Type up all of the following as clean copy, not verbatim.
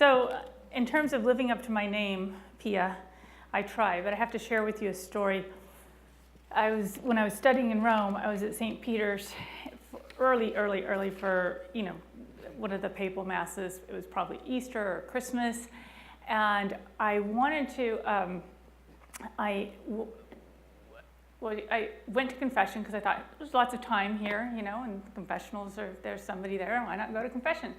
So in terms of living up to my name, Pia, I try, but I have to share with you a story. When I was studying in Rome, I was at St. Peter's early for, one of the papal masses. It was probably Easter or Christmas. And I wanted to, I went to confession because I thought there's lots of time here, and confessionals are, there's somebody there, why not go to confession?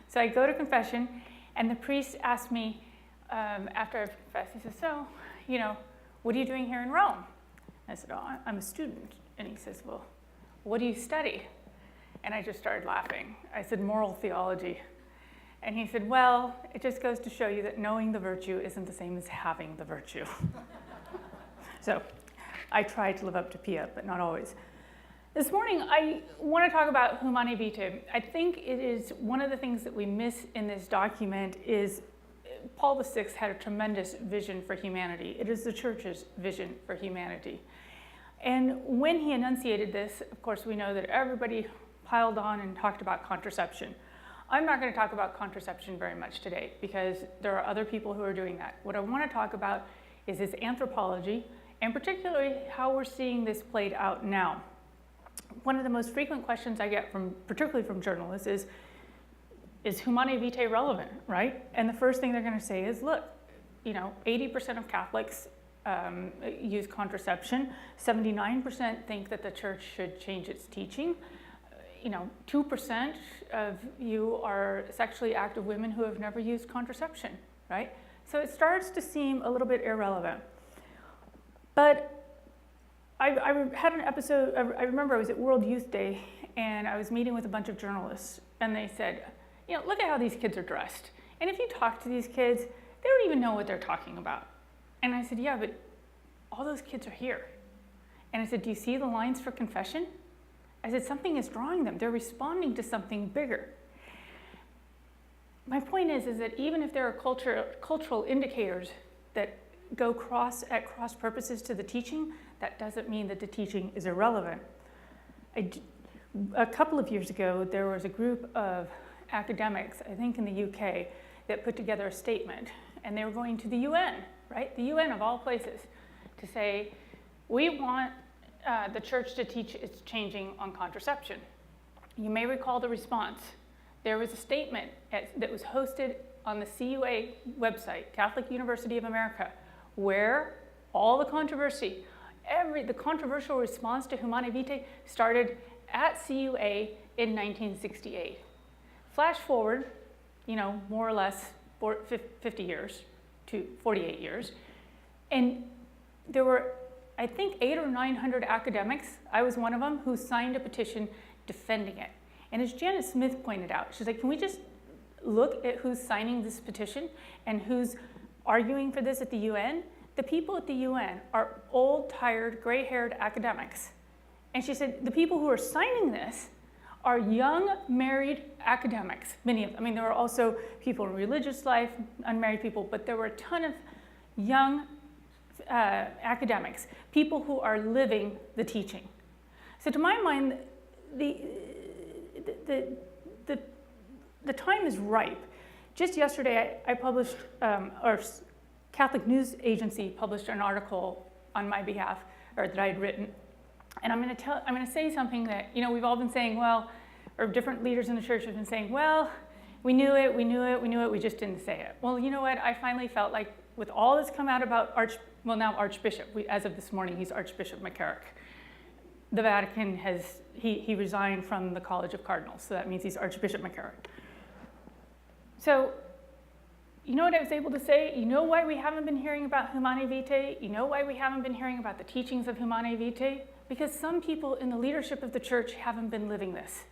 So I go to confession, and the priest asked me, after I've confessed, he says, so, what are you doing here in Rome? I said, oh, I'm a student. And he says, well, what do you study? And I just started laughing. I said, moral theology. And he said, well, it just goes to show you that knowing the virtue isn't the same as having the virtue. So I try to live up to Pia, but not always. This morning, I want to talk about Humanae Vitae. I think it is one of the things that we miss in this document is Paul VI had a tremendous vision for humanity. It is the church's vision for humanity. And when he enunciated this, of course, we know that everybody piled on and talked about contraception. I'm not going to talk about contraception very much today because there are other people who are doing that. What I want to talk about is its anthropology, and particularly how we're seeing this played out now. One of the most frequent questions I get particularly from journalists is Humanae Vitae relevant, right? And the first thing they're going to say is, look, 80% of Catholics use contraception. 79% think that the church should change its teaching. 2% of you are sexually active women who have never used contraception, right? So it starts to seem a little bit irrelevant. But I had an episode, I remember I was at World Youth Day, and I was meeting with a bunch of journalists, and they said, look at how these kids are dressed. And if you talk to these kids, they don't even know what they're talking about. And I said, yeah, but all those kids are here. And I said, do you see the lines for confession? I said, something is drawing them. They're responding to something bigger. My point is that even if there are cultural indicators that go at cross purposes to the teaching, that doesn't mean that the teaching is irrelevant. A couple of years ago, there was a group of academics, I think in the UK, that put together a statement, and they were going to the UN, right? The UN of all places, to say, we want the church to teach its changing on contraception. You may recall the response. There was a statement that was hosted on the CUA website, Catholic University of America, where all the controversy, the controversial response to Humanae Vitae started at CUA in 1968. Flash forward, more or less 50 years to 48 years, and there were, I think, 800 or 900 academics, I was one of them, who signed a petition defending it. And as Janet Smith pointed out, she's like, can we just look at who's signing this petition and who's arguing for this at the UN? The people at the UN are old, tired, gray-haired academics. And she said, the people who are signing this are young, married academics, many of them. I mean, there were also people in religious life, unmarried people, but there were a ton of young academics, people who are living the teaching. So to my mind, the time is ripe. Just yesterday, I published, or Catholic News Agency published an article on my behalf, or that I had written. And I'm going to say something that, we've all been saying, well, or different leaders in the church have been saying, well, we knew it, we just didn't say it. Well, you know what? I finally felt like with all that's come out about now Archbishop, as of this morning, he's Archbishop McCarrick. The Vatican he resigned from the College of Cardinals, so that means he's Archbishop McCarrick. So, you know what I was able to say? You know why we haven't been hearing about Humanae Vitae? You know why we haven't been hearing about the teachings of Humanae Vitae? Because some people in the leadership of the church haven't been living this.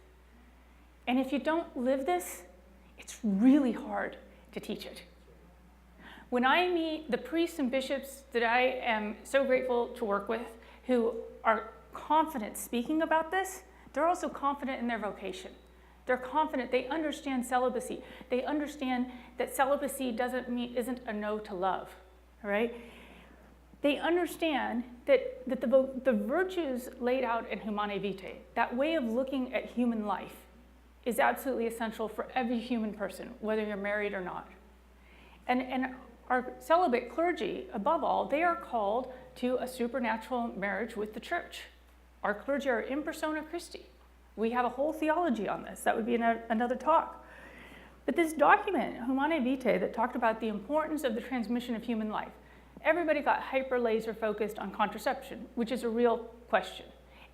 And if you don't live this, it's really hard to teach it. When I meet the priests and bishops that I am so grateful to work with, who are confident speaking about this, they're also confident in their vocation. They're confident, they understand celibacy. They understand that celibacy isn't a no to love, right? They understand that the virtues laid out in Humanae Vitae, that way of looking at human life, is absolutely essential for every human person, whether you're married or not. And our celibate clergy, above all, they are called to a supernatural marriage with the church. Our clergy are in persona Christi. We have a whole theology on this. That would be another talk. But this document, Humanae Vitae, that talked about the importance of the transmission of human life, everybody got hyper laser focused on contraception, which is a real question.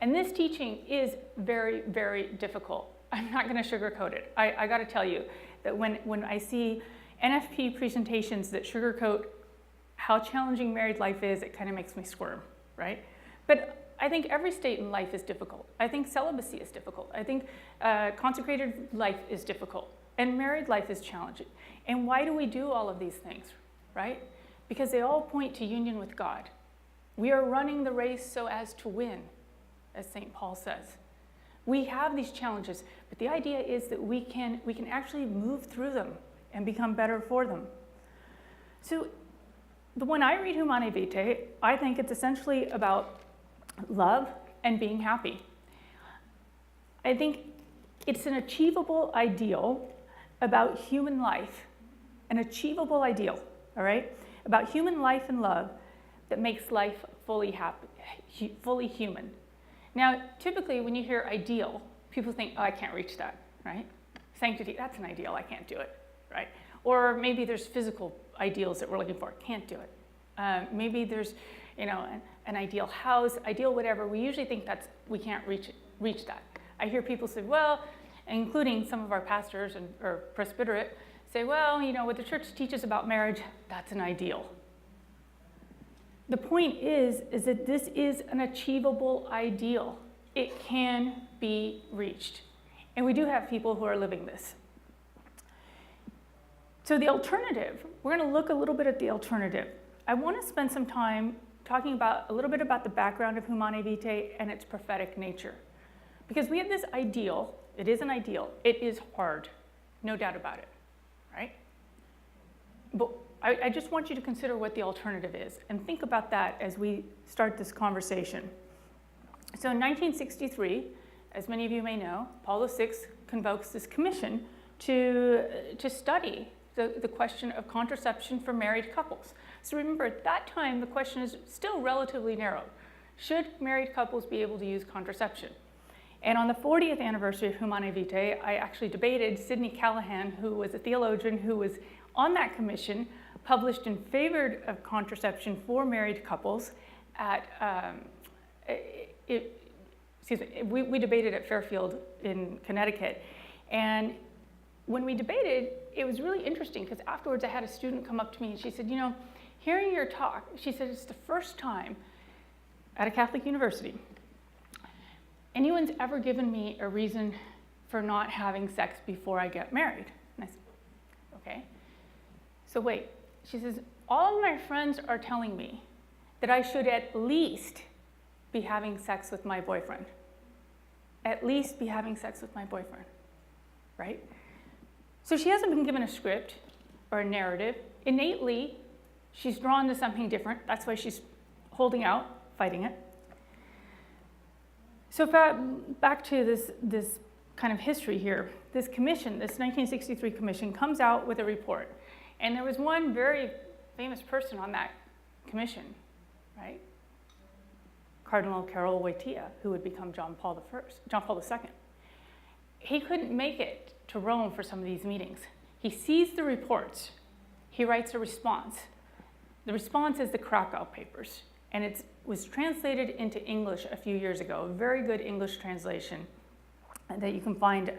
And this teaching is very, very difficult. I'm not going to sugarcoat it. I got to tell you that when I see NFP presentations that sugarcoat how challenging married life is, it kind of makes me squirm, right? But I think every state in life is difficult. I think celibacy is difficult. I think consecrated life is difficult. And married life is challenging. And why do we do all of these things, right? Because they all point to union with God. We are running the race so as to win, as St. Paul says. We have these challenges, but the idea is that we can actually move through them and become better for them. So when I read Humanae Vitae, I think it's essentially about love and being happy. I think it's an achievable ideal about human life, an achievable ideal, all right, about human life and love that makes life fully happy, fully human. Now, typically when you hear ideal, people think, oh, I can't reach that, right? Sanctity, that's an ideal, I can't do it, right? Or maybe there's physical ideals that we're looking for, can't do it. Maybe there's, an ideal house, ideal whatever. We usually think we can't reach that. I hear people say, well, including some of our pastors or presbyterate, say, well, what the church teaches about marriage, that's an ideal. The point is that this is an achievable ideal. It can be reached. And we do have people who are living this. So the alternative, we're going to look a little bit at the alternative. I want to spend some time talking a little bit about the background of Humanae Vitae and its prophetic nature. Because we have this ideal, it is an ideal, it is hard, no doubt about it, right? But I just want you to consider what the alternative is and think about that as we start this conversation. So in 1963, as many of you may know, Paul VI convokes this commission to study the question of contraception for married couples. So remember, at that time, the question is still relatively narrow. Should married couples be able to use contraception? And on the 40th anniversary of Humanae Vitae, I actually debated Sidney Callahan, who was a theologian who was on that commission, published in favor of contraception for married couples at, we debated at Fairfield in Connecticut. And when we debated, it was really interesting because afterwards I had a student come up to me and she said, hearing your talk, she said, it's the first time at a Catholic university anyone's ever given me a reason for not having sex before I get married. And I said, okay. So wait, she says, all of my friends are telling me that I should at least be having sex with my boyfriend. At least be having sex with my boyfriend, right? So she hasn't been given a script or a narrative. Innately, she's drawn to something different. That's why she's holding out, fighting it. So back to this kind of history here. This commission, this 1963 commission, comes out with a report. And there was one very famous person on that commission, right? Cardinal Karol Wojtyła, who would become John Paul II. He couldn't make it to Rome for some of these meetings. He sees the reports. He writes a response. The response is the Krakow Papers, and it was translated into English a few years ago, a very good English translation that you can find,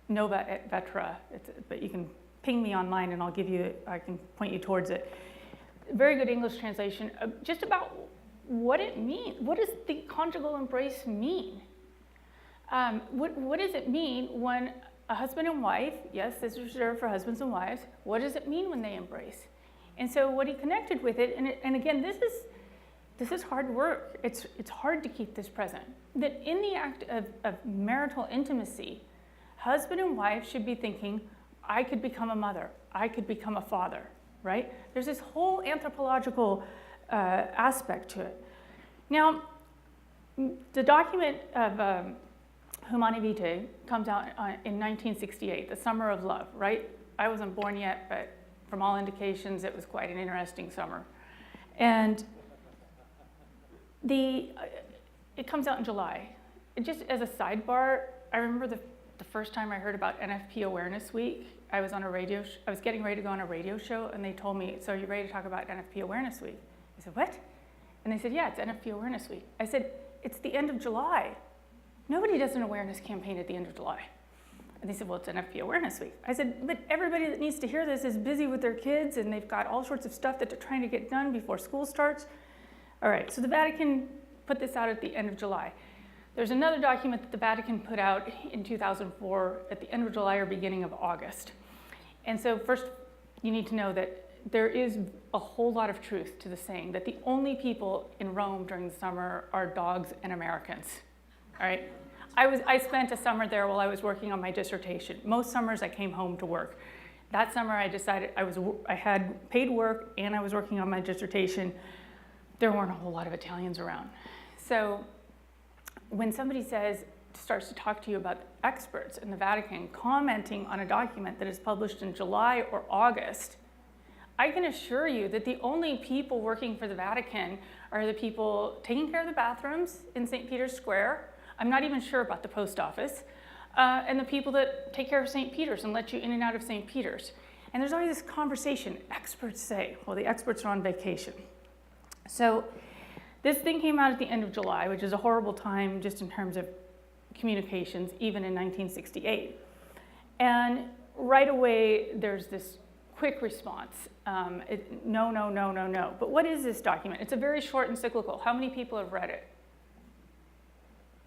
Nova et Vetra, but you can ping me online and I can point you towards it. Very good English translation, just about what it means. What does the conjugal embrace mean? What does it mean when a husband and wife, yes, this is reserved for husbands and wives, what does it mean when they embrace? And so what he connected with it, and again, this is hard work. It's hard to keep this present. That in the act of marital intimacy, husband and wife should be thinking, I could become a mother, I could become a father, right? There's this whole anthropological aspect to it. Now, the document of Humanae Vitae comes out in 1968, the Summer of Love, right? I wasn't born yet, but from all indications, it was quite an interesting summer. And it comes out in July. Just as a sidebar, I remember the first time I heard about NFP Awareness Week. I was getting ready to go on a radio show, and they told me, "So are you ready to talk about NFP Awareness Week?" I said, "What?" And they said, "Yeah, it's NFP Awareness Week." I said, "It's the end of July. Nobody does an awareness campaign at the end of July." And they said, "Well, it's NFP Awareness Week." I said, "But everybody that needs to hear this is busy with their kids, and they've got all sorts of stuff that they're trying to get done before school starts." All right, so the Vatican put this out at the end of July. There's another document that the Vatican put out in 2004 at the end of July or beginning of August. And so first, you need to know that there is a whole lot of truth to the saying that the only people in Rome during the summer are dogs and Americans, all right? I spent a summer there while I was working on my dissertation. Most summers I came home to work. That summer I decided I had paid work and I was working on my dissertation. There weren't a whole lot of Italians around. So when somebody starts to talk to you about experts in the Vatican commenting on a document that is published in July or August, I can assure you that the only people working for the Vatican are the people taking care of the bathrooms in St. Peter's Square. I'm not even sure about the post office, and the people that take care of St. Peter's and let you in and out of St. Peter's. And there's always this conversation, experts say, well, the experts are on vacation. So this thing came out at the end of July, which is a horrible time just in terms of communications, even in 1968. And right away, there's this quick response. No. But what is this document? It's a very short encyclical. How many people have read it?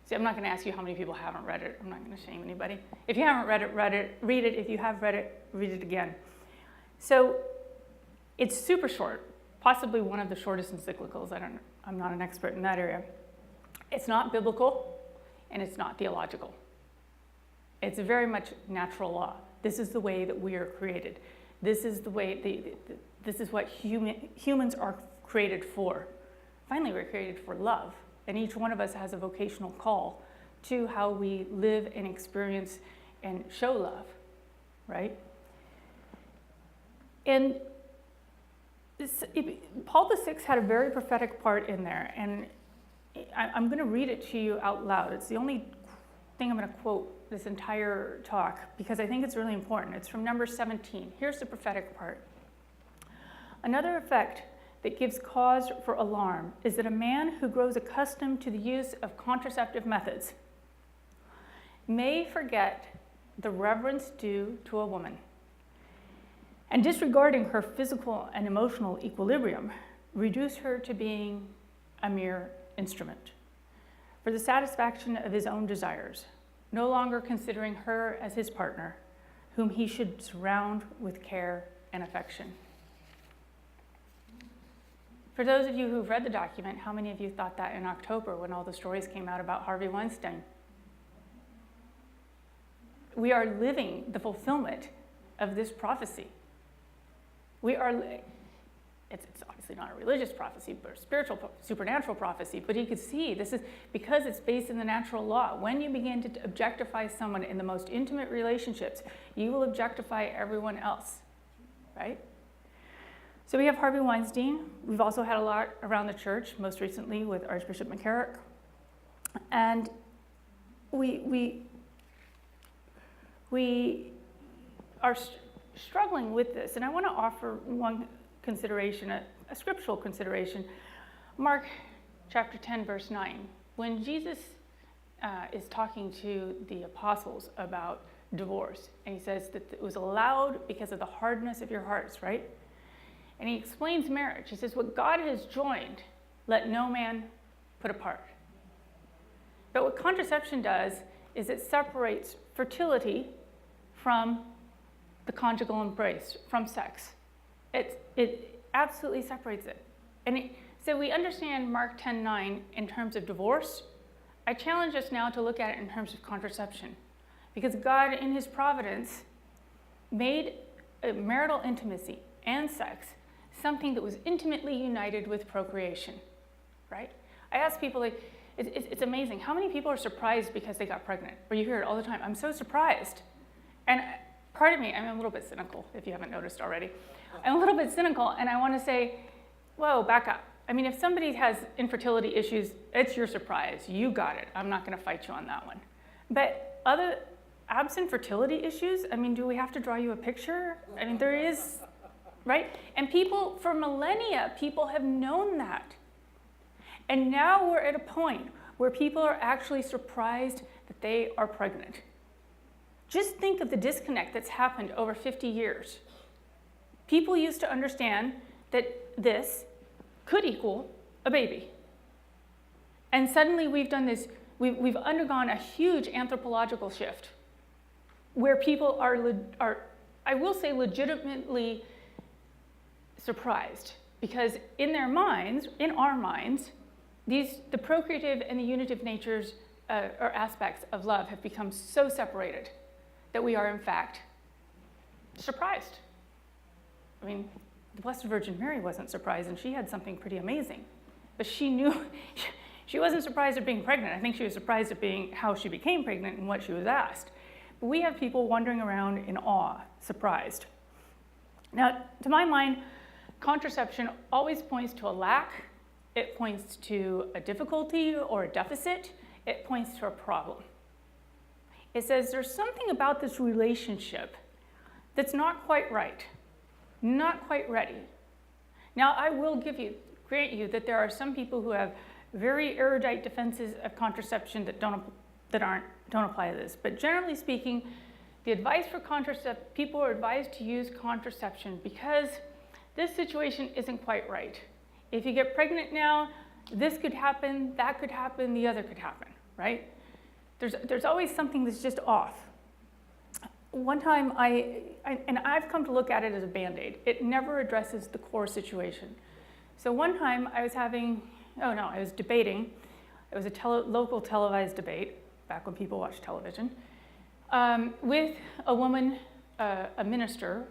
See, I'm not going to ask you how many people haven't read it. I'm not going to shame anybody. If you haven't read it, read it. If you have read it, read it again. So it's super short, possibly one of the shortest encyclicals. I'm not an expert in that area. It's not biblical, and it's not theological. It's very much natural law. This is the way that we are created. This is the way, this is what humans are created for. Finally, we're created for love. And each one of us has a vocational call to how we live and experience and show love, right? And Paul VI had a very prophetic part in there, and I'm going to read it to you out loud. It's the only thing I'm going to quote this entire talk because I think it's really important. It's from number 17. Here's the prophetic part. Another effect that gives cause for alarm is that a man who grows accustomed to the use of contraceptive methods may forget the reverence due to a woman, and disregarding her physical and emotional equilibrium, reduce her to being a mere instrument for the satisfaction of his own desires, no longer considering her as his partner, whom he should surround with care and affection. For those of you who've read the document, how many of you thought that in October when all the stories came out about Harvey Weinstein? We are living the fulfillment of this prophecy. It's obviously not a religious prophecy, but a spiritual, supernatural prophecy, but you could see this is because it's based in the natural law. When you begin to objectify someone in the most intimate relationships, you will objectify everyone else, right? So we have Harvey Weinstein. We've also had a lot around the church, most recently with Archbishop McCarrick. And we are struggling with this. And I want to offer one consideration, a scriptural consideration. Mark chapter 10, verse 9. When Jesus is talking to the apostles about divorce, and he says that it was allowed because of the hardness of your hearts, right? And he explains marriage. He says, what God has joined, let no man put apart. But what contraception does is it separates fertility from the conjugal embrace, from sex. It absolutely separates it. And so we understand Mark 10:9 in terms of divorce. I challenge us now to look at it in terms of contraception. Because God, in his providence, made marital intimacy and sex something that was intimately united with procreation, right? I ask people, it's amazing. How many people are surprised because they got pregnant? Or you hear it all the time, I'm so surprised. And part of me, I'm a little bit cynical, if you haven't noticed already. I'm a little bit cynical, and I want to say, whoa, back up. I mean, if somebody has infertility issues, it's your surprise. You got it. I'm not going to fight you on that one. But absent fertility issues, I mean, do we have to draw you a picture? I mean, there is, right? And people, for millennia, people have known that. And now we're at a point where people are actually surprised that they are pregnant. Just think of the disconnect that's happened over 50 years. People used to understand that this could equal a baby. And suddenly we've done this, we've undergone a huge anthropological shift where people are, I will say, legitimately surprised, because in their minds, in our minds, the procreative and the unitive natures or aspects of love have become so separated that we are, in fact, surprised. I mean, the Blessed Virgin Mary wasn't surprised, and she had something pretty amazing. But she knew, she wasn't surprised at being pregnant. I think she was surprised at how she became pregnant and what she was asked. But we have people wandering around in awe, surprised. Now, to my mind, contraception always points to a lack. It points to a difficulty or a deficit. It points to a problem. It says there's something about this relationship that's not quite right, not quite ready. Now, I will grant you that there are some people who have very erudite defenses of contraception that don't apply to this. But generally speaking, the advice for people are advised to use contraception because this situation isn't quite right. If you get pregnant now, this could happen, that could happen, the other could happen, right? There's always something that's just off. One time, and I've come to look at it as a Band-Aid. It never addresses the core situation. So one time I was debating. It was a local televised debate, back when people watched television, with a woman, a minister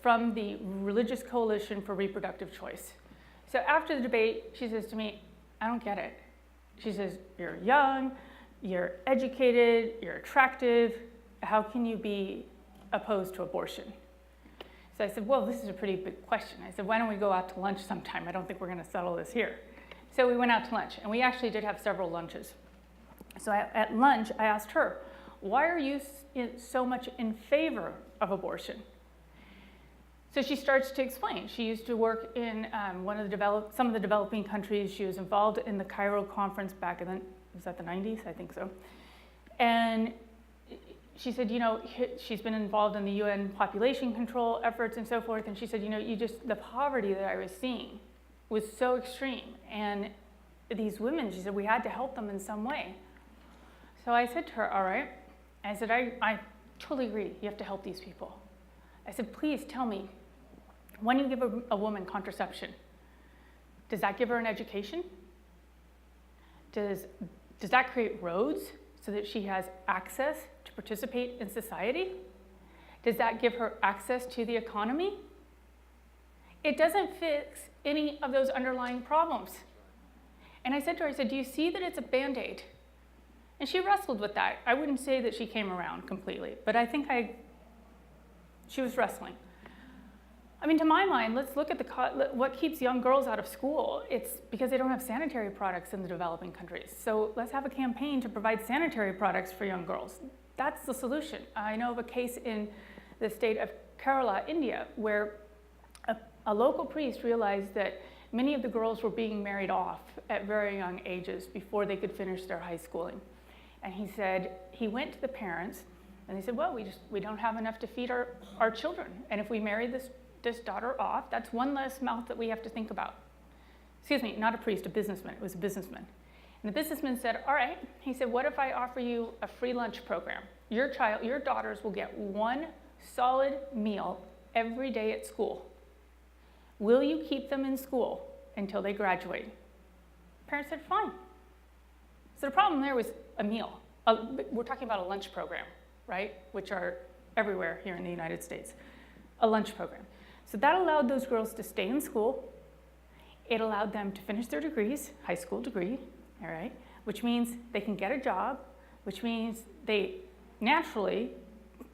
from the Religious Coalition for Reproductive Choice. So after the debate, she says to me, I don't get it. She says, you're young, you're educated, you're attractive. How can you be opposed to abortion? So I said, well, this is a pretty big question. I said, why don't we go out to lunch sometime? I don't think we're going to settle this here. So we went out to lunch, and we actually did have several lunches. So at lunch, I asked her, why are you so much in favor of abortion? So she starts to explain. She used to work in some of the developing countries. She was involved in the Cairo conference back in was that the 90s? I think so. And she said, she's been involved in the UN population control efforts and so forth. And she said, the poverty that I was seeing was so extreme. And these women, she said, we had to help them in some way. So I said to her, all right. I said, I totally agree. You have to help these people. I said, please tell me, when you give a woman contraception, does that give her an education? Does that create roads so that she has access to participate in society? Does that give her access to the economy? It doesn't fix any of those underlying problems. And I said to her, do you see that it's a Band-Aid? And she wrestled with that. I wouldn't say that she came around completely, but I think she was wrestling. I mean, to my mind, let's look at what keeps young girls out of school. It's because they don't have sanitary products in the developing countries. So let's have a campaign to provide sanitary products for young girls. That's the solution. I know of a case in the state of Kerala, India, where a local priest realized that many of the girls were being married off at very young ages before they could finish their high schooling. And he went to the parents, and they said, well, we don't have enough to feed our children. And if we marry this daughter off, that's one less mouth that we have to think about. Excuse me, not a priest, a businessman. It was a businessman. And the businessman said, all right. He said, what if I offer you a free lunch program? Your daughters will get one solid meal every day at school. Will you keep them in school until they graduate? Parents said, fine. So the problem there was a meal. We're talking about a lunch program, right? Which are everywhere here in the United States. A lunch program. So that allowed those girls to stay in school. It allowed them to finish their degrees, high school degree, all right? Which means they can get a job, which means they naturally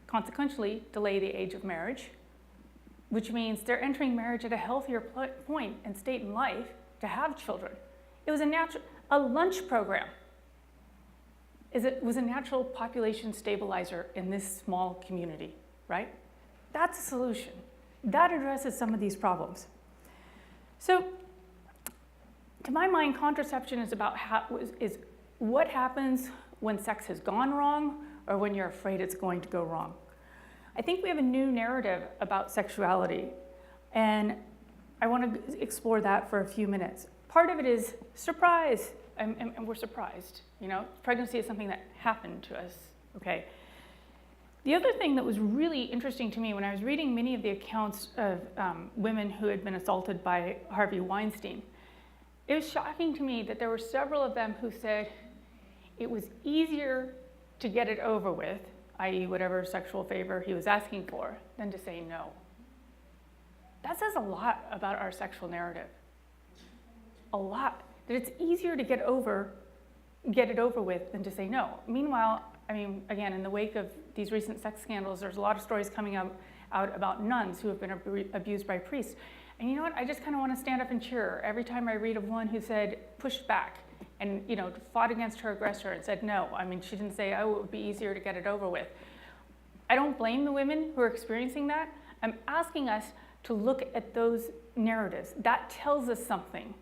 consequentially delay the age of marriage, which means they're entering marriage at a healthier point and state in life to have children. It was a lunch program. It was a natural population stabilizer in this small community, right? That's a solution. That addresses some of these problems. So, to my mind, contraception is about what happens when sex has gone wrong or when you're afraid it's going to go wrong. I think we have a new narrative about sexuality, and I want to explore that for a few minutes. Part of it is surprise, and we're surprised. Pregnancy is something that happened to us, okay? The other thing that was really interesting to me when I was reading many of the accounts of women who had been assaulted by Harvey Weinstein, it was shocking to me that there were several of them who said it was easier to get it over with, i.e. whatever sexual favor he was asking for, than to say no. That says a lot about our sexual narrative. A lot. That it's easier to get it over with than to say no. Meanwhile, again, in the wake of these recent sex scandals, there's a lot of stories coming out about nuns who have been abused by priests. And you know what? I just kind of want to stand up and cheer every time I read of one who said, pushed back and, fought against her aggressor and said no. She didn't say, oh, it would be easier to get it over with. I don't blame the women who are experiencing that. I'm asking us to look at those narratives. That tells us something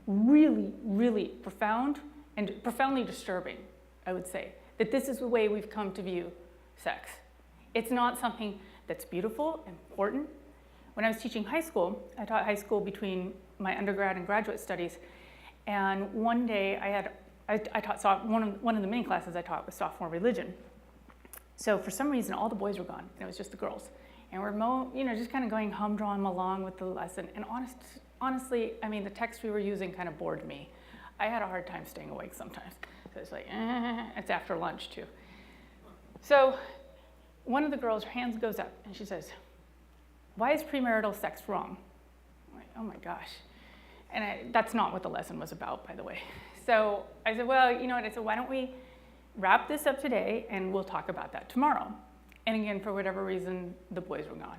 really, really profound and profoundly disturbing, I would say, that this is the way we've come to view sex. It's not something that's beautiful, important. When I was teaching high school, I taught high school between my undergrad and graduate studies, and one day I taught one of the many classes I taught was sophomore religion. So for some reason, all the boys were gone, and it was just the girls. And we're just kind of going humdrum along with the lesson. And honestly, the text we were using kind of bored me. I had a hard time staying awake sometimes. So it's like, it's after lunch too. So one of the girls, her hands goes up, and she says, why is premarital sex wrong? I'm like, oh my gosh. And that's not what the lesson was about, by the way. So I said, well, you know what? I said, why don't we wrap this up today, and we'll talk about that tomorrow. And again, for whatever reason, the boys were gone.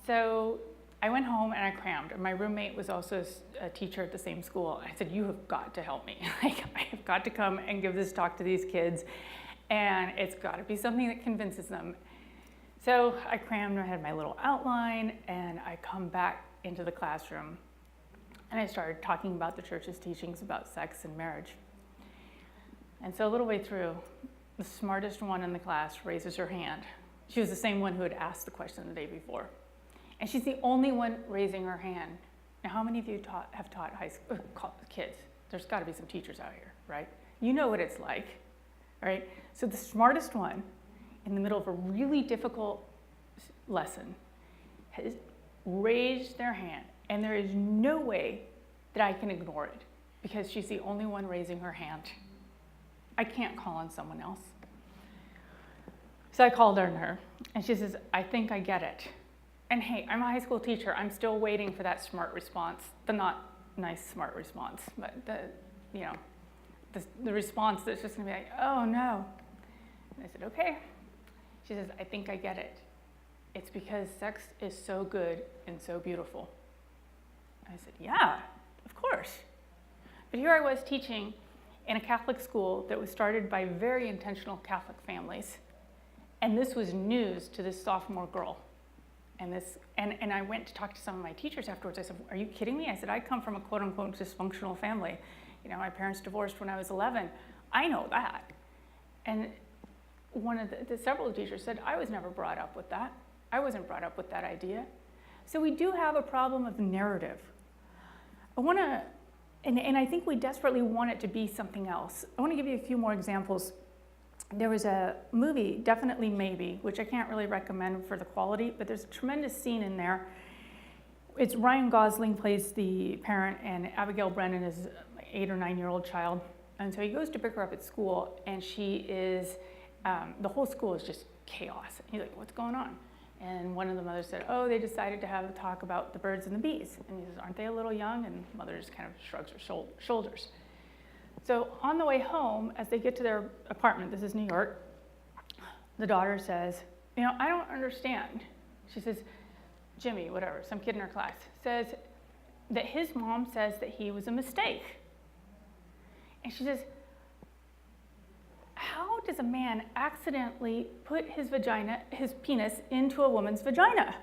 So I went home and I crammed. And my roommate was also a teacher at the same school. I said, you have got to help me. I have got to come and give this talk to these kids. And it's got to be something that convinces them. So I crammed, I had my little outline, and I come back into the classroom. And I started talking about the church's teachings about sex and marriage. And so a little way through, the smartest one in the class raises her hand. She was the same one who had asked the question the day before. And she's the only one raising her hand. Now, how many of you have taught high school kids? There's got to be some teachers out here, right? You know what it's like, right? So the smartest one, in the middle of a really difficult lesson, has raised their hand. And there is no way that I can ignore it because she's the only one raising her hand. I can't call on someone else. So I called on her, and she says, I think I get it. And hey, I'm a high school teacher. I'm still waiting for that smart response, the not nice smart response, but the response that's just gonna be like, oh no. And I said, okay. She says, I think I get it. It's because sex is so good and so beautiful. I said, yeah, of course. But here I was teaching in a Catholic school that was started by very intentional Catholic families. And this was news to this sophomore girl. And I went to talk to some of my teachers afterwards. I said, are you kidding me? I said, I come from a quote unquote dysfunctional family. My parents divorced when I was 11. I know that. And one of several teachers said, I was never brought up with that. I wasn't brought up with that idea. So we do have a problem of narrative. And I think we desperately want it to be something else. I want to give you a few more examples. There was a movie, Definitely Maybe, which I can't really recommend for the quality, but there's a tremendous scene in there. It's Ryan Gosling plays the parent, and Abigail Brennan is an 8 or 9-year-old child. And so he goes to pick her up at school, and she is, the whole school is just chaos. He's like, what's going on? And one of the mothers said, oh, they decided to have a talk about the birds and the bees. And he says, aren't they a little young? And the mother just kind of shrugs her shoulders. So on the way home, as they get to their apartment, this is New York, the daughter says, I don't understand. She says, Jimmy, whatever, some kid in her class, says that his mom says that he was a mistake. And she says, how does a man accidentally put his penis into a woman's vagina?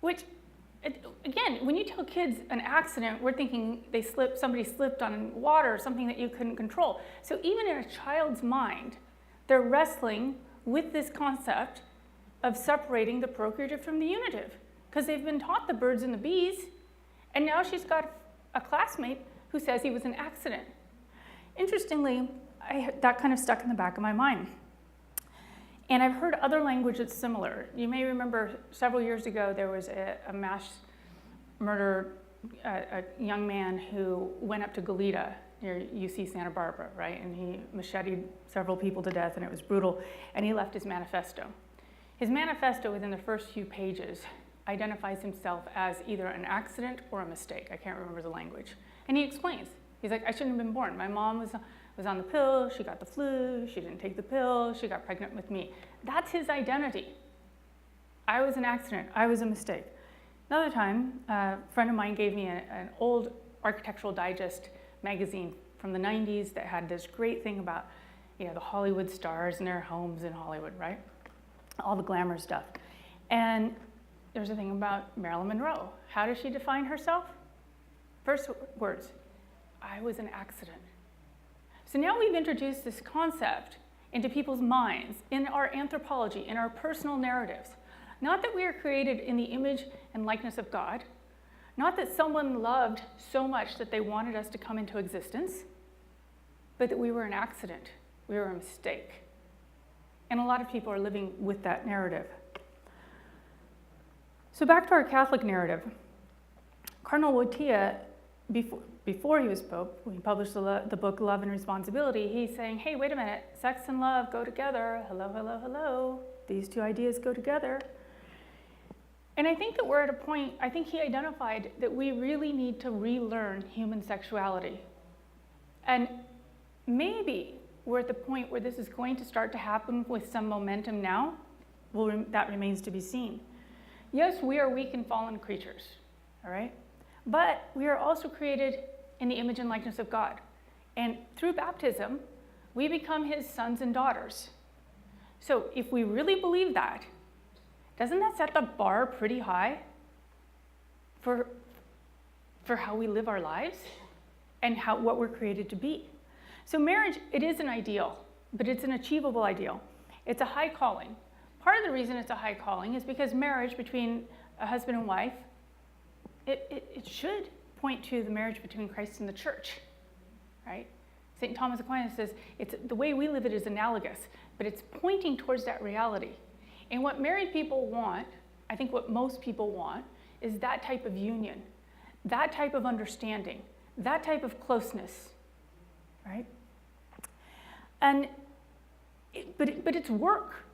Which, again, when you tell kids an accident, we're thinking somebody slipped on water, something that you couldn't control. So even in a child's mind, they're wrestling with this concept of separating the procreative from the unitive, because they've been taught the birds and the bees, and now she's got a classmate who says he was an accident. Interestingly, that kind of stuck in the back of my mind. And I've heard other language that's similar. You may remember several years ago there was a mass murder, a young man who went up to Goleta near UC Santa Barbara, right? And he macheted several people to death, and it was brutal. And he left his manifesto. His manifesto, within the first few pages, identifies himself as either an accident or a mistake. I can't remember the language. And he explains. He's like, I shouldn't have been born. My mom was on the pill, she got the flu, she didn't take the pill, she got pregnant with me. That's his identity. I was an accident, I was a mistake. Another time, a friend of mine gave me an old Architectural Digest magazine from the 90s that had this great thing about, the Hollywood stars and their homes in Hollywood, right? All the glamour stuff. And there's a thing about Marilyn Monroe. How does she define herself? First words, I was an accident. So now we've introduced this concept into people's minds, in our anthropology, in our personal narratives. Not that we are created in the image and likeness of God, not that someone loved so much that they wanted us to come into existence, but that we were an accident, we were a mistake. And a lot of people are living with that narrative. So back to our Catholic narrative. Cardinal Wojtyla, before he was Pope, when he published the book Love and Responsibility, he's saying, hey, wait a minute, sex and love go together. Hello, hello, hello. These two ideas go together. And I think that we're at a point, I think he identified that we really need to relearn human sexuality. And maybe we're at the point where this is going to start to happen with some momentum now. Well, that remains to be seen. Yes, we are weak and fallen creatures, all right? But we are also created in the image and likeness of God. And through baptism, we become his sons and daughters. So if we really believe that, doesn't that set the bar pretty high for how we live our lives and what we're created to be? So marriage, it is an ideal, but it's an achievable ideal. It's a high calling. Part of the reason it's a high calling is because marriage between a husband and wife, it should point to the marriage between Christ and the church, right? St. Thomas Aquinas says the way we live it is analogous, but it's pointing towards that reality. And what married people want, I think what most people want, is that type of union, that type of understanding, that type of closeness, right? But it's work.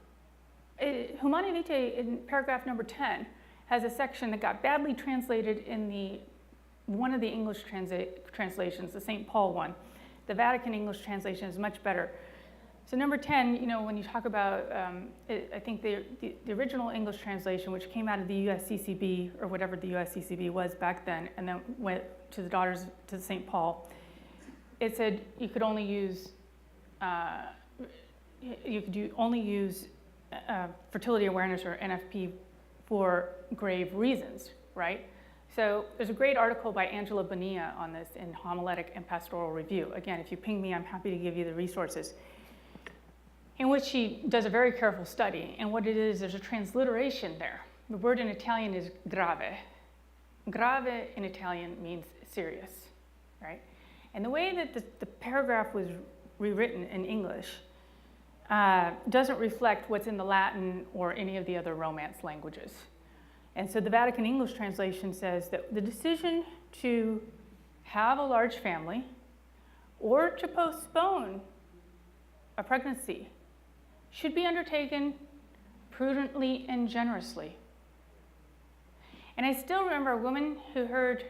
Humanae Vitae, in paragraph number 10, has a section that got badly translated in one of the English translations, the St. Paul one. The Vatican English translation is much better. So number 10, when you talk about, I think the original English translation, which came out of the USCCB, or whatever the USCCB was back then, and then went to the Daughters to St. Paul, it said you could only use, only use fertility awareness, or NFP, for grave reasons, right? So there's a great article by Angela Bonilla on this in Homiletic and Pastoral Review. Again, if you ping me, I'm happy to give you the resources, in which she does a very careful study. And what it is, there's a transliteration there. The word in Italian is grave. Grave in Italian means serious, right? And the way that the paragraph was rewritten in English doesn't reflect what's in the Latin or any of the other Romance languages. And so the Vatican English translation says that the decision to have a large family or to postpone a pregnancy should be undertaken prudently and generously. And I still remember a woman who heard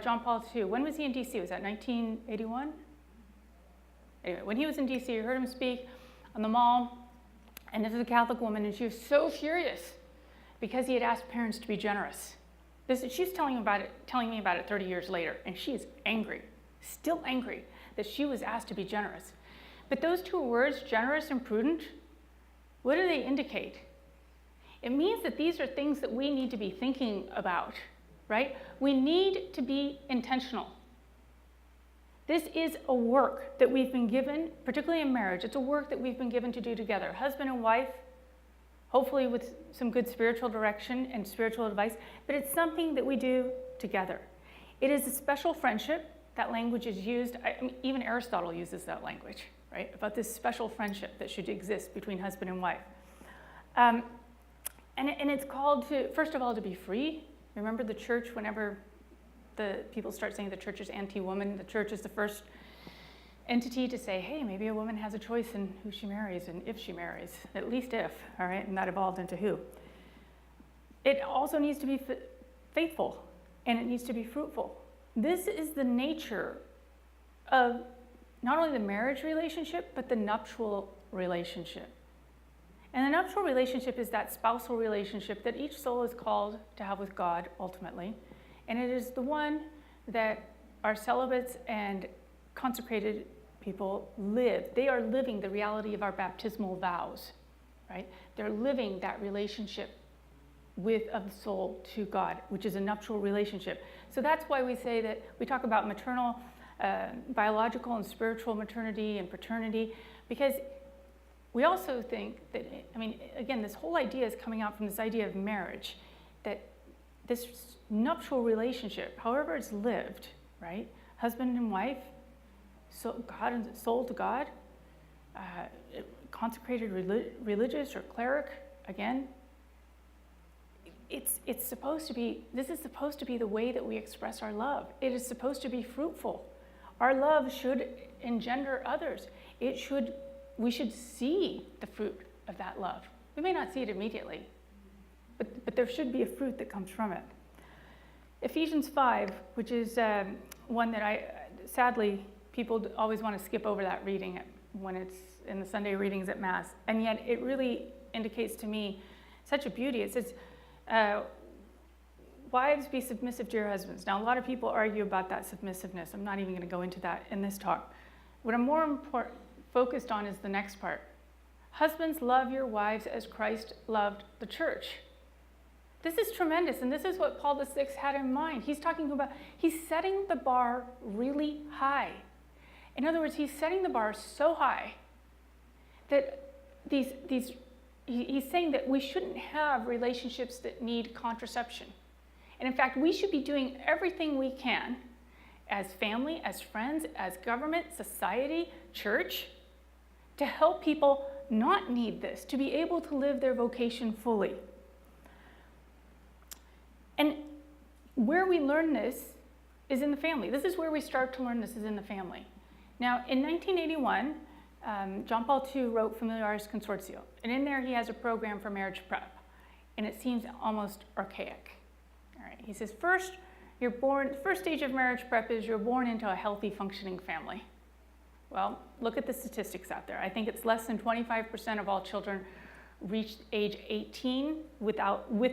John Paul II. When was he in DC? Was that 1981? Anyway, when he was in DC, I heard him speak on the Mall, And this is a Catholic woman, and she was so furious because he had asked parents to be generous. She's telling me about it 30 years later, and she is angry, still angry, that she was asked to be generous. But those two words, generous and prudent, what do they indicate? It means that these are things that we need to be thinking about, right? We need to be intentional. This is a work that we've been given, particularly in marriage. It's a work that we've been given to do together, husband and wife, hopefully with some good spiritual direction and spiritual advice, but it's something that we do together. It is a special friendship. That language is used, even Aristotle uses that language, right? About this special friendship that should exist between husband and wife. And it's called to, first of all, to be free. Remember the church, whenever the people start saying the church is anti-woman, the church is the first entity to say, hey, maybe a woman has a choice in who she marries and if she marries, at least if, all right, and that evolved into who. It also needs to be faithful, and it needs to be fruitful. This is the nature of not only the marriage relationship, but the nuptial relationship. And the nuptial relationship is that spousal relationship that each soul is called to have with God, ultimately. And it is the one that our celibates and consecrated people live. They are living the reality of our baptismal vows, right? They're living that relationship of the soul to God, which is a nuptial relationship. So that's why we say that we talk about maternal, biological and spiritual maternity and paternity, because we also think that, again, this whole idea is coming out from this idea of marriage, that this nuptial relationship, however it's lived, right? Husband and wife, God and soul to God, consecrated religious or cleric, again, it's supposed to be, this is supposed to be the way that we express our love. It is supposed to be fruitful. Our love should engender others. We should see the fruit of that love. We may not see it immediately, but there should be a fruit that comes from it. Ephesians 5, which is one that sadly, people always want to skip over that reading when it's in the Sunday readings at Mass, and yet it really indicates to me such a beauty. It says, wives, be submissive to your husbands. Now, a lot of people argue about that submissiveness. I'm not even going to go into that in this talk. What I'm more focused on is the next part. Husbands, love your wives as Christ loved the church. This is tremendous, and this is what Paul VI had in mind. He's setting the bar really high. In other words, he's setting the bar so high that he's saying that we shouldn't have relationships that need contraception. And in fact, we should be doing everything we can as family, as friends, as government, society, church, to help people not need this, to be able to live their vocation fully. And where we learn this is in the family. This is where we start to learn this, is in the family. Now, in 1981, John Paul II wrote Familiaris Consortio, and in there he has a program for marriage prep, and it seems almost archaic. All right, he says, first stage of marriage prep is you're born into a healthy, functioning family. Well, look at the statistics out there. I think it's less than 25% of all children reach age 18 with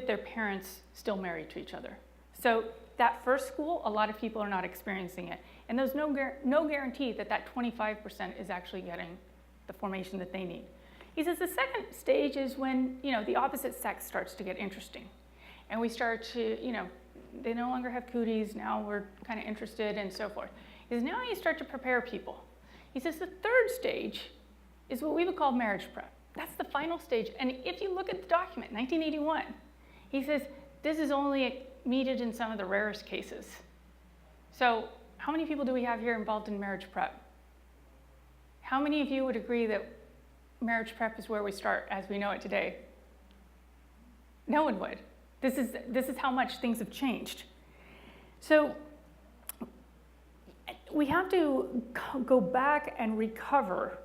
their parents still married to each other. So that first school, a lot of people are not experiencing it. And there's no guarantee that 25% is actually getting the formation that they need. He says the second stage is when, the opposite sex starts to get interesting. And we start to, they no longer have cooties, now we're kind of interested and so forth. He says now you start to prepare people. He says the third stage is what we would call marriage prep. That's the final stage. And if you look at the document, 1981, he says this is only needed in some of the rarest cases. So how many people do we have here involved in marriage prep? How many of you would agree that marriage prep is where we start as we know it today? No one would. This is how much things have changed. So we have to go back and recover,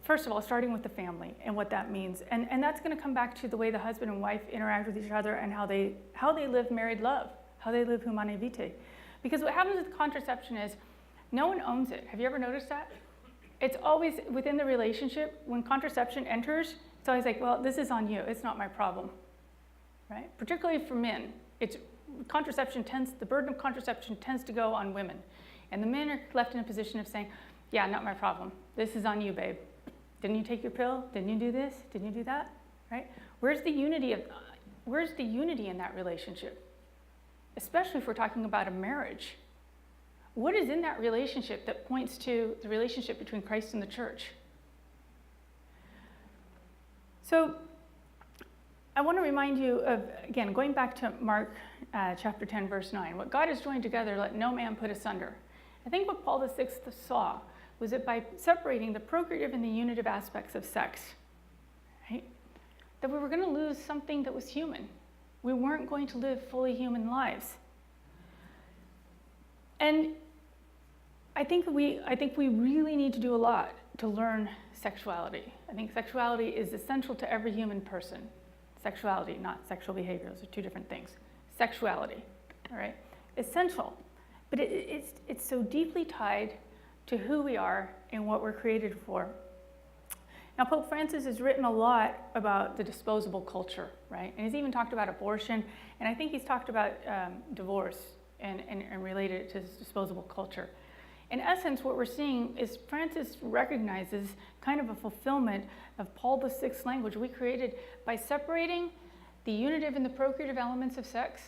first of all, starting with the family and what that means. And that's going to come back to the way the husband and wife interact with each other and how they live married love, how they live Humanae Vitae. Because what happens with contraception is no one owns it. Have you ever noticed that? It's always within the relationship. When contraception enters, So I was like, well, this is on you. It's not my problem, right? Particularly for men. The burden of contraception tends to go on women. And the men are left in a position of saying, yeah, not my problem. This is on you, babe. Didn't you take your pill? Didn't you do this? Didn't you do that? Right? Where's the unity in that relationship? Especially if we're talking about a marriage. What is in that relationship that points to the relationship between Christ and the church? So I want to remind you of, again, going back to Mark chapter 10, verse 9. What God has joined together, let no man put asunder. I think what Paul VI saw was that by separating the procreative and the unitive aspects of sex, right, that we were going to lose something that was human. We weren't going to live fully human lives. And I think we really need to do a lot to learn sexuality. I think sexuality is essential to every human person. Sexuality, not sexual behavior, those are two different things. Sexuality, all right? Essential, but it's so deeply tied to who we are and what we're created for. Now, Pope Francis has written a lot about the disposable culture, right? And he's even talked about abortion, and I think he's talked about divorce and related it to this disposable culture. In essence, what we're seeing is Francis recognizes kind of a fulfillment of Paul VI's language we created by separating the unitive and the procreative elements of sex.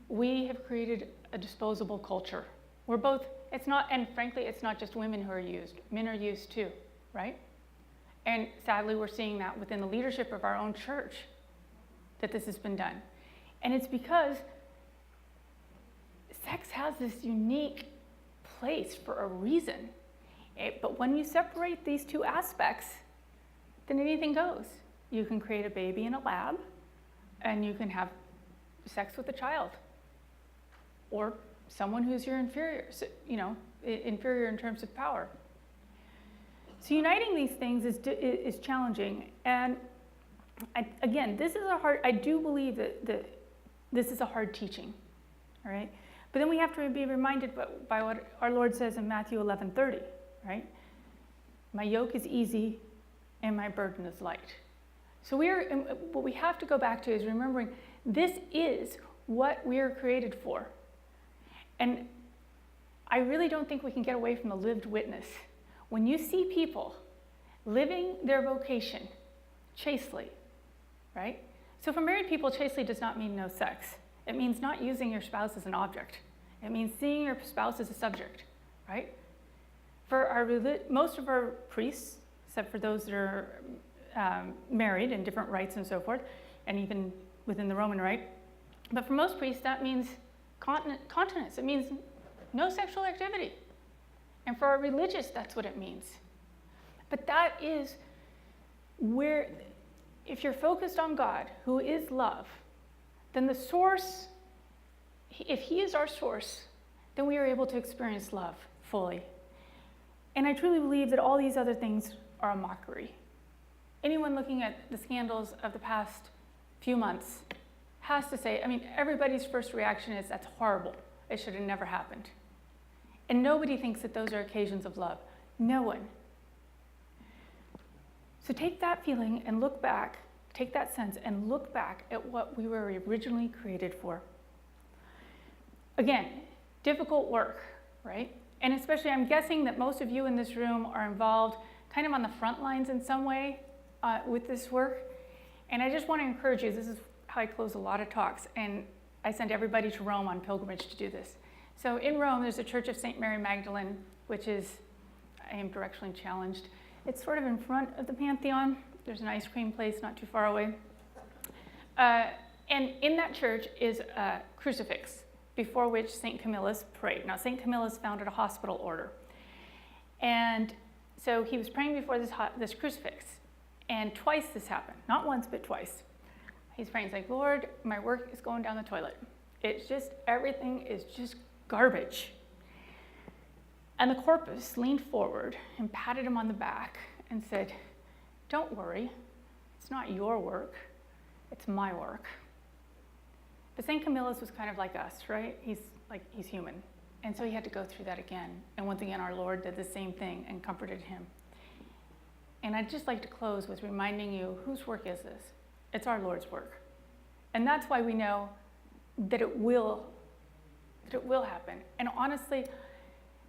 We have created a disposable culture. We're both, and frankly, it's not just women who are used. Men are used too, right? And sadly, we're seeing that within the leadership of our own church, that this has been done. And it's because sex has this unique place for a reason. But when you separate these two aspects, then anything goes. You can create a baby in a lab, and you can have sex with a child, or someone who's your inferior, inferior in terms of power. So uniting these things is challenging. And again, I do believe that this is a hard teaching, all right? But then we have to be reminded by what our Lord says in Matthew 11:30, right? My yoke is easy and my burden is light. So what we have to go back to is remembering this is what we are created for. And I really don't think we can get away from the lived witness. When you see people living their vocation chastely, right? So for married people, chastely does not mean no sex. It means not using your spouse as an object. It means seeing your spouse as a subject, right? For most of our priests, except for those that are married in different rites and so forth, and even within the Roman rite, but for most priests, that means continence. It means no sexual activity. And for our religious, that's what it means. But that is where, if you're focused on God, who is love, then the source, if he is our source, then we are able to experience love fully. And I truly believe that all these other things are a mockery. Anyone looking at the scandals of the past few months has to say, everybody's first reaction is, that's horrible. It should have never happened. And nobody thinks that those are occasions of love. No one. So take that feeling and look back, take that sense and look back at what we were originally created for. Again, difficult work, right? And especially, I'm guessing that most of you in this room are involved kind of on the front lines in some way with this work. And I just want to encourage you, this is how I close a lot of talks, and I send everybody to Rome on pilgrimage to do this. So in Rome, there's a Church of St. Mary Magdalene, which is, I am directionally challenged. It's sort of in front of the Pantheon. There's an ice cream place not too far away. And in that church is a crucifix, before which St. Camillus prayed. Now, St. Camillus founded a hospital order. And so he was praying before this crucifix. And twice this happened. Not once, but twice. He's praying, he's like, Lord, my work is going down the toilet. It's just, everything is just garbage. And the corpus leaned forward and patted him on the back and said, don't worry, it's not your work, it's my work. But St. Camillus was kind of like us, right? He's human. And so he had to go through that again. And once again, our Lord did the same thing and comforted him. And I'd just like to close with reminding you, whose work is this? It's our Lord's work. And that's why we know that it will happen. And honestly,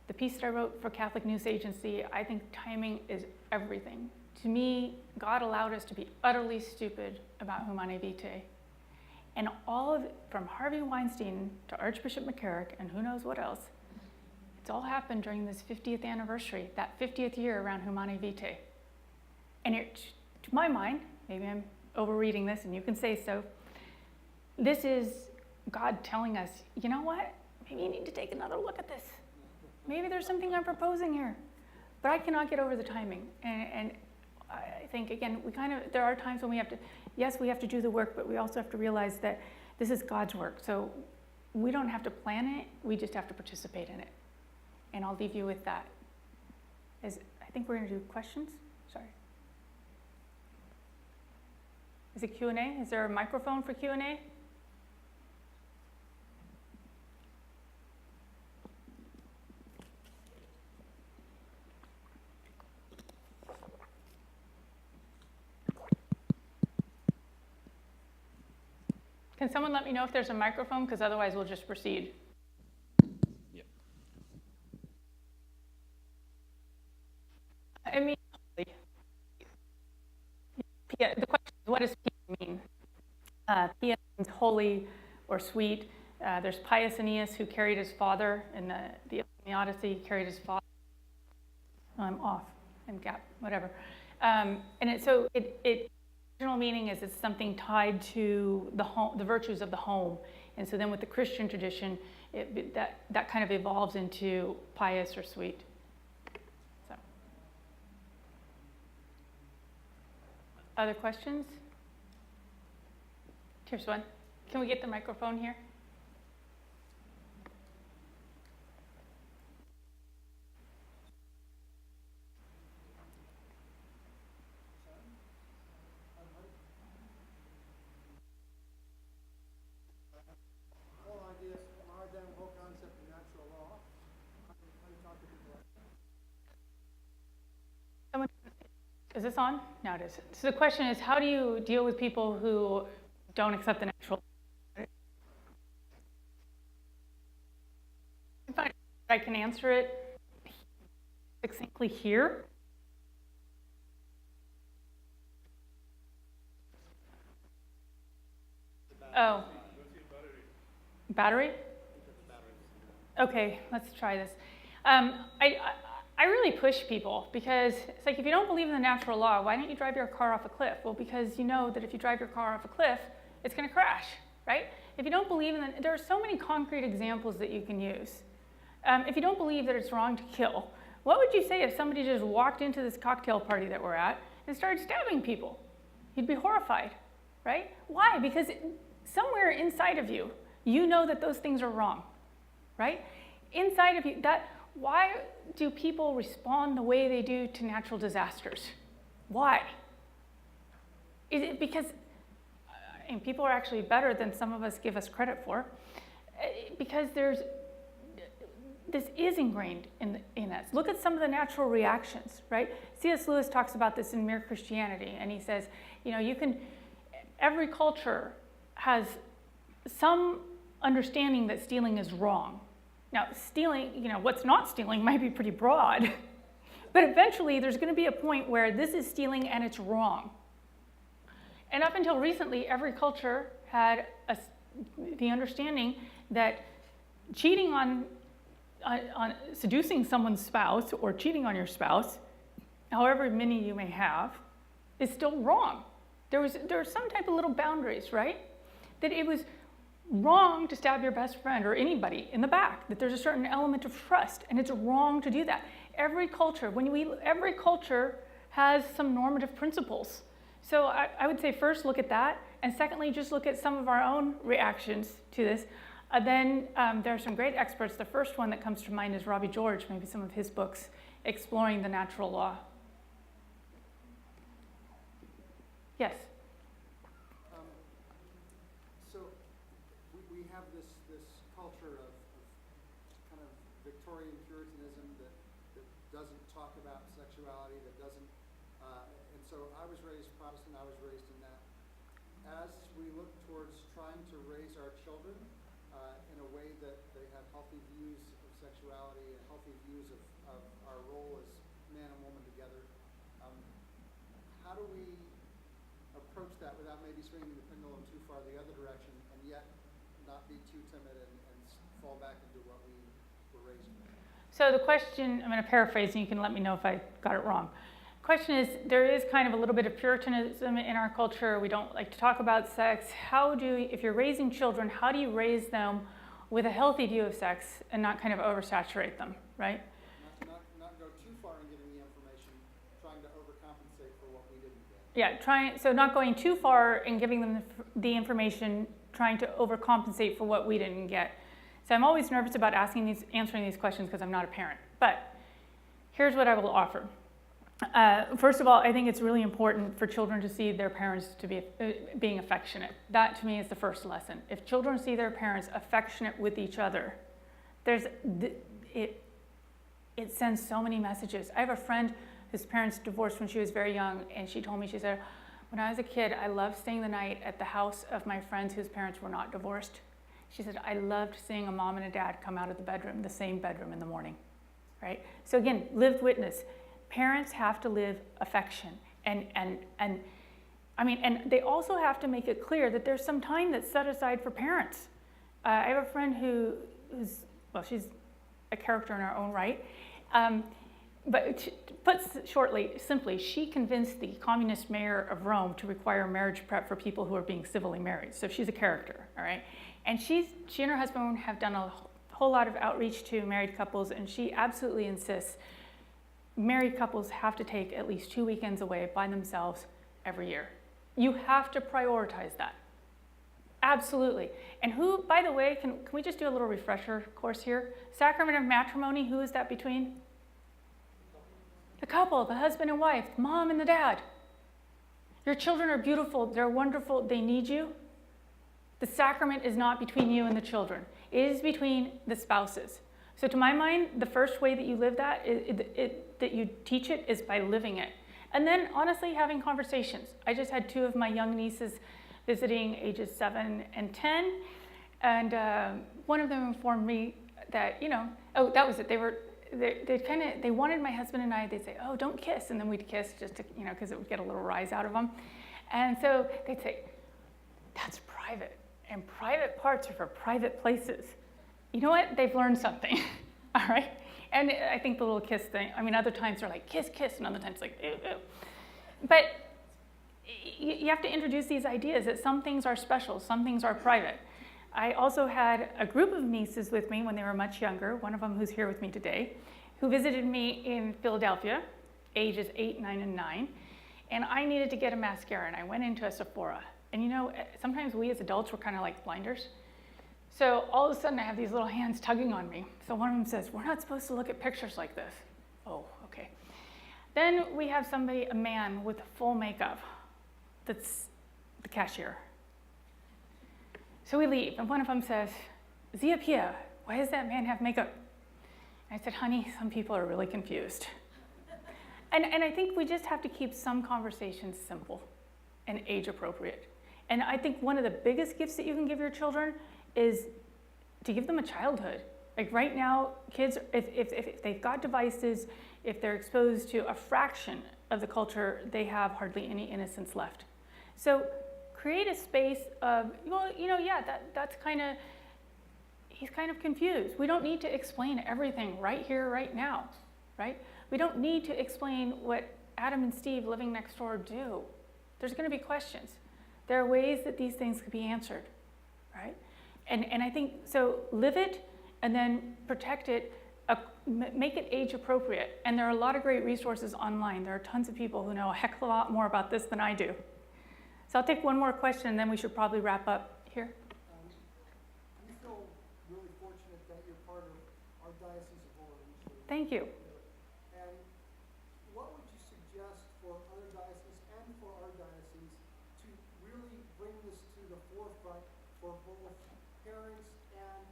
the piece that I wrote for Catholic News Agency, I think timing is everything. To me, God allowed us to be utterly stupid about Humanae Vitae. And all of it, from Harvey Weinstein to Archbishop McCarrick and who knows what else, it's all happened during this 50th anniversary, that 50th year around Humanae Vitae. And to my mind, maybe I'm overreading this and you can say so, this is God telling us, you know what? Maybe you need to take another look at this. Maybe there's something I'm proposing here. But I cannot get over the timing. And I think, again, there are times when we have to do the work, but we also have to realize that this is God's work. So we don't have to plan it, we just have to participate in it. And I'll leave you with that. I think we're gonna do questions, sorry. Is it Q&A? Is there a microphone for Q&A? Can someone let me know if there's a microphone? Because otherwise we'll just proceed. Yep. I mean, the question is, what does Pia mean? Pia means holy or sweet. There's Pius Aeneas, who carried his father in the Odyssey, carried his father. I'm off, and gap, whatever. And original meaning is it's something tied to the home, the virtues of the home. And so then with the Christian tradition, that kind of evolves into pious or sweet. So, other questions? Here's one. Can we get the microphone here? Is this on? No, it is. So the question is, how do you deal with people who don't accept the natural law? If I can answer it succinctly here. Oh. Battery? Okay, let's try this. I really push people because it's like, if you don't believe in the natural law, why don't you drive your car off a cliff? Well, because you know that if you drive your car off a cliff, it's going to crash, right? If you don't believe in there are so many concrete examples that you can use. If you don't believe that it's wrong to kill, what would you say if somebody just walked into this cocktail party that we're at and started stabbing people? You'd be horrified, right? Why? Because somewhere inside of you, you know that those things are wrong, right? Inside of you, why do people respond the way they do to natural disasters? Why? Is it because and people are actually better than some of us give us credit for? Because this is ingrained in us. Look at some of the natural reactions, right? C.S. Lewis talks about this in Mere Christianity, and he says, every culture has some understanding that stealing is wrong. Now, stealing, what's not stealing might be pretty broad, but eventually there's going to be a point where this is stealing and it's wrong. And up until recently, every culture had the understanding that cheating on seducing someone's spouse or cheating on your spouse, however many you may have, is still wrong. There were some type of little boundaries, right? That it was wrong to stab your best friend or anybody in the back, that there's a certain element of trust, and it's wrong to do that. Every culture has some normative principles. So I would say first look at that, and secondly, just look at some of our own reactions to this. Then there are some great experts. The first one that comes to mind is Robbie George, maybe some of his books, Exploring the Natural Law. Yes? So we have this culture of kind of Victorian Puritanism that doesn't talk about sexuality, that doesn't And so I was raised Protestant, I was raised in that. As we look towards trying to raise our children in a way that they have healthy views of sexuality and healthy views of our role as man and woman together, how do we approach that without maybe swinging the pendulum too far the other direction and yet not be too timid and fall back into what we were raised with? So the question, I'm going to paraphrase and you can let me know if I got it wrong. Question is, there is kind of a little bit of Puritanism in our culture. We don't like to talk about sex. If you're raising children, how do you raise them with a healthy view of sex and not kind of oversaturate them, right? Not go too far in getting the information, trying to overcompensate for what we didn't get. Yeah, so not going too far in giving them the information, trying to overcompensate for what we didn't get. So I'm always nervous about answering these questions because I'm not a parent. But here's what I will offer. First of all, I think it's really important for children to see their parents to be being affectionate. That to me is the first lesson. If children see their parents affectionate with each other, it sends so many messages. I have a friend whose parents divorced when she was very young, and she told me, she said, when I was a kid, I loved staying the night at the house of my friends whose parents were not divorced. She said, I loved seeing a mom and a dad come out of the bedroom, the same bedroom in the morning, right? So again, lived witness. Parents have to live affection, and they also have to make it clear that there's some time that's set aside for parents. I have a friend she's a character in her own right, but put simply, she convinced the communist mayor of Rome to require marriage prep for people who are being civilly married. So she's a character, all right? And she and her husband have done a whole lot of outreach to married couples, and she absolutely insists married couples have to take at least 2 weekends away by themselves every year. You have to prioritize that. Absolutely. And who, by the way, can we just do a little refresher course here? Sacrament of Matrimony, who is that between? The couple, the husband and wife, the mom and the dad. Your children are beautiful, they're wonderful, they need you. The sacrament is not between you and the children. It is between the spouses. So to my mind, the first way that you live that, that you teach it, is by living it. And then honestly having conversations. I just had 2 of my young nieces visiting, ages 7 and 10. And one of them informed me that, that was it. They wanted my husband and I, they'd say, oh, don't kiss. And then we'd kiss just to, because it would get a little rise out of them. And so they'd say, that's private. And private parts are for private places. You know what? They've learned something, all right? And I think the little kiss thing, other times they're like, kiss, kiss, and other times like, ew, ew. But you have to introduce these ideas that some things are special, some things are private. I also had a group of nieces with me when they were much younger, one of them who's here with me today, who visited me in Philadelphia, ages 8, 9, and 9. And I needed to get a mascara, and I went into a Sephora. And sometimes we as adults were kind of like blinders. So all of a sudden I have these little hands tugging on me. So one of them says, we're not supposed to look at pictures like this. Oh, okay. Then we have a man with full makeup, that's the cashier. So we leave, and one of them says, Zia Pia, why does that man have makeup? And I said, honey, some people are really confused. And I think we just have to keep some conversations simple and age appropriate. And I think one of the biggest gifts that you can give your children is to give them a childhood. Like right now, kids, if they've got devices, if they're exposed to a fraction of the culture, they have hardly any innocence left. So create a space of, that's kind of, he's kind of confused. We don't need to explain everything right here, right now, right? We don't need to explain what Adam and Steve living next door do. There's going to be questions. There are ways that these things could be answered, right? And I think, so live it and then protect it, make it age appropriate. And there are a lot of great resources online. There are tons of people who know a heck of a lot more about this than I do. So I'll take one more question and then we should probably wrap up here. We feel really fortunate that you're part of our Diocese of Orange. Thank you. And what would you suggest for other dioceses and for our diocese to really bring this to the forefront for both parents and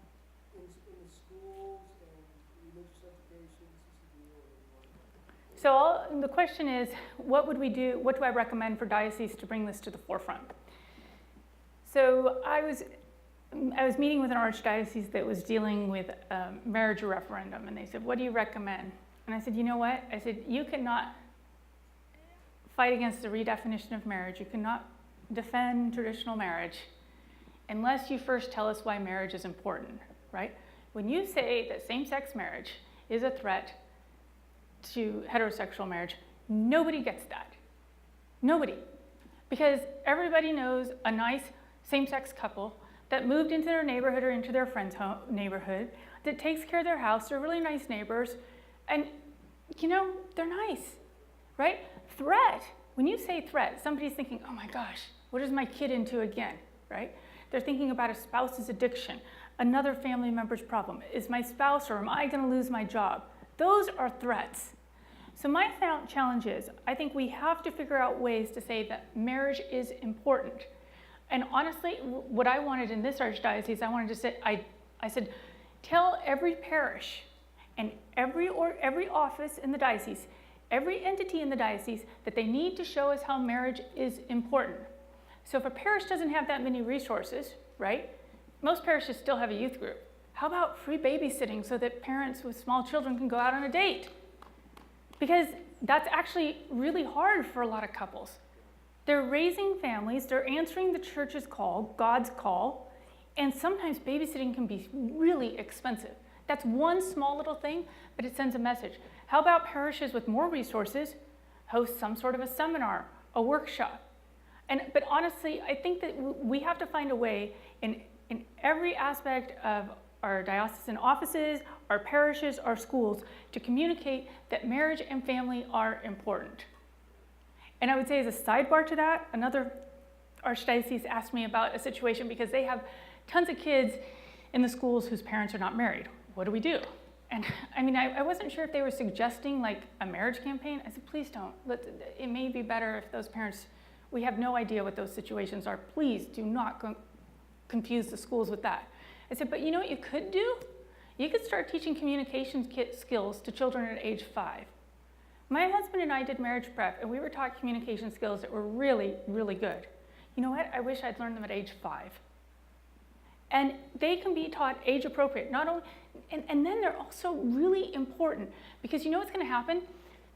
in the schools and religious education, CCD, or whatever you want to call it? So the question is, what would we do? What do I recommend for dioceses to bring this to the forefront? So I was meeting with an archdiocese that was dealing with marriage referendum, and they said, what do you recommend? And I said, you know what? I said, you cannot fight against the redefinition of marriage. You cannot defend traditional marriage unless you first tell us why marriage is important, right? When you say that same-sex marriage is a threat to heterosexual marriage, nobody gets that. Nobody. Because everybody knows a nice same-sex couple that moved into their neighborhood or into their friend's neighborhood, that takes care of their house, they're really nice neighbors, and you know, they're nice, right? Threat, when you say threat, somebody's thinking, oh my gosh, what is my kid into again, right? They're thinking about a spouse's addiction, another family member's problem. Is my spouse, or am I gonna lose my job? Those are threats. So my challenge is, I think we have to figure out ways to say that marriage is important. And honestly, what I wanted in this archdiocese, I wanted to say, I said, tell every parish and every office in the diocese, every entity in the diocese, that they need to show us how marriage is important. So if a parish doesn't have that many resources, right? Most parishes still have a youth group. How about free babysitting so that parents with small children can go out on a date? Because that's actually really hard for a lot of couples. They're raising families, they're answering the church's call, God's call, and sometimes babysitting can be really expensive. That's one small little thing, but it sends a message. How about parishes with more resources host some sort of a seminar, a workshop? But honestly, I think that we have to find a way in every aspect of our diocesan offices, our parishes, our schools, to communicate that marriage and family are important. And I would say as a sidebar to that, another archdiocese asked me about a situation because they have tons of kids in the schools whose parents are not married. What do we do? And I mean, I wasn't sure if they were suggesting like a marriage campaign. I said, please don't. It may be better if those parents, we have no idea what those situations are. Please do not confuse the schools with that. I said, but you know what you could do? You could start teaching communication skills to children at age 5. My husband and I did marriage prep, and we were taught communication skills that were really, really good. You know what? I wish I'd learned them at age 5. And they can be taught age appropriate, not only, and then they're also really important, because you know what's going to happen?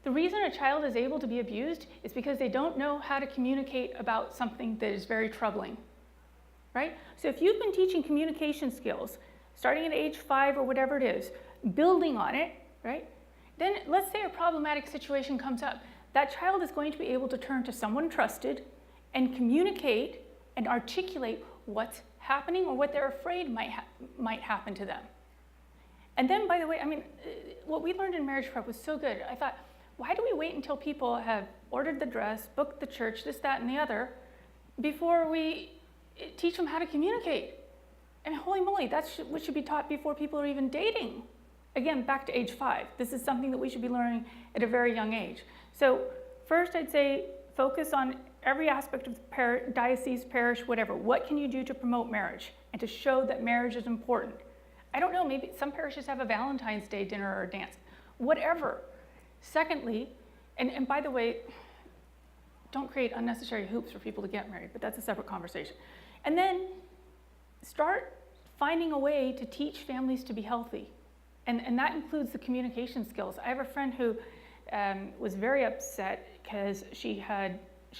The reason a child is able to be abused is because they don't know how to communicate about something that is very troubling, right? So if you've been teaching communication skills, starting at age 5 or whatever it is, building on it, right? Then let's say a problematic situation comes up. That child is going to be able to turn to someone trusted and communicate and articulate what's happening or what they're afraid might happen to them. And then, by the way, I mean, what we learned in marriage prep was so good. I thought, why do we wait until people have ordered the dress, booked the church, this, that, and the other, before we teach them how to communicate? And holy moly, that's what should be taught before people are even dating. Again, back to age 5. This is something that we should be learning at a very young age. So first, I'd say focus on every aspect of the diocese, parish, whatever. What can you do to promote marriage and to show that marriage is important? I don't know, maybe some parishes have a Valentine's Day dinner or a dance, whatever. Secondly, and by the way, don't create unnecessary hoops for people to get married, but that's a separate conversation. And then start finding a way to teach families to be healthy. And that includes the communication skills. I have a friend who was very upset because she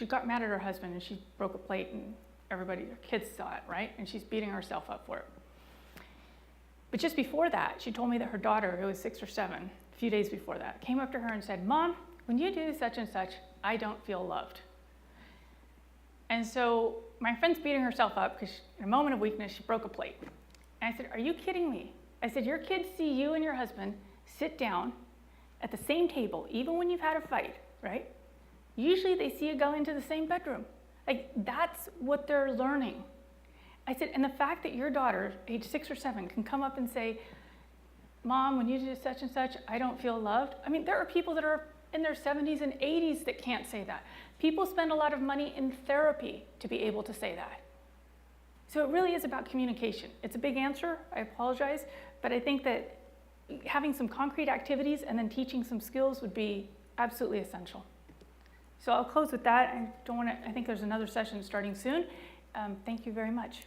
got mad at her husband and she broke a plate and her kids saw it, right? And she's beating herself up for it. But just before that, she told me that her daughter, who was 6 or 7, a few days before that, came up to her and said, Mom, when you do such and such, I don't feel loved. And so my friend's beating herself up because in a moment of weakness, she broke a plate. And I said, are you kidding me? I said, your kids see you and your husband sit down at the same table, even when you've had a fight, right? Usually they see you go into the same bedroom. Like, that's what they're learning. I said, and the fact that your daughter, age 6 or 7, can come up and say, Mom, when you do such and such, I don't feel loved. I mean, there are people that are in their 70s and 80s that can't say that. People spend a lot of money in therapy to be able to say that. So it really is about communication. It's a big answer, I apologize, but I think that having some concrete activities and then teaching some skills would be absolutely essential. So I'll close with that. I think there's another session starting soon. Thank you very much.